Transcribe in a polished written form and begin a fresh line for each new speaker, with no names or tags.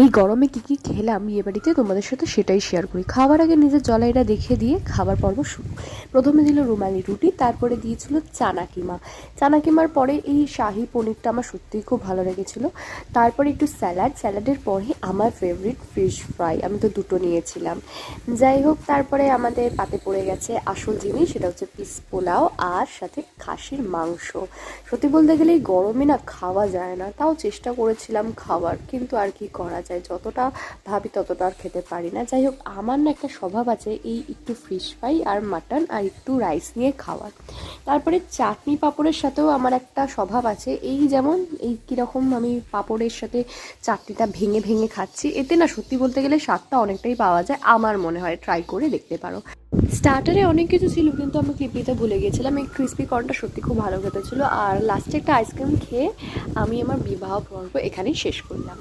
এই গরমে কী কী খেলাম বিয়েবাড়িতে তোমাদের সাথে সেটাই শেয়ার করি। খাবার আগে নিজের জলাইটা দেখে দিয়ে খাবার পর্ব শুরু। প্রথমে দিল রুমালি রুটি, তারপরে দিয়েছিল চানা কিমা। চানা কিমার পরে এই শাহি পনিরটা আমার সত্যিই খুব ভালো লেগেছিলো। তারপরে একটু স্যালাডের পরে আমার ফেভারিট ফিশ ফ্রাই, আমি তো দুটো নিয়েছিলাম। যাই হোক, তারপরে আমাদের পাতে পড়ে গেছে আসল জিনিস, সেটা হচ্ছে পিস পোলাও আর সাথে খাসির মাংস। সত্যি বলতে গেলে এই গরমে না খাওয়া যায় না, তাও চেষ্টা করেছিলাম খাবার, কিন্তু আর কি করা যায়, যতটা ভাবি ততটা আর খেতে পারি না। যাই হোক, আমার না একটা স্বভাব আছে এই একটু ফিশ ফ্রাই আর মাটন আর একটু রাইস নিয়ে খাওয়ার। তারপরে চাটনি পাঁপড়ের সাথেও আমার একটা স্বভাব আছে, এই যেমন এই কীরকম আমি পাঁপড়ের সাথে চাটনিটা ভেঙে ভেঙে খাচ্ছি, এতে না সত্যি বলতে গেলে স্বাদটা অনেকটাই পাওয়া যায় আমার মনে হয়, ট্রাই করে দেখতে পারো। স্টার্টারে অনেক কিছু ছিল কিন্তু আমি ক্লিপ নিতে ভুলে গিয়েছিলাম। এই ক্রিস্পি কর্নটা সত্যি খুব ভালো খেতে ছিল। আর লাস্টে একটা আইসক্রিম খেয়ে আমি আমার বিবাহ পর্ব এখানেই শেষ করলাম।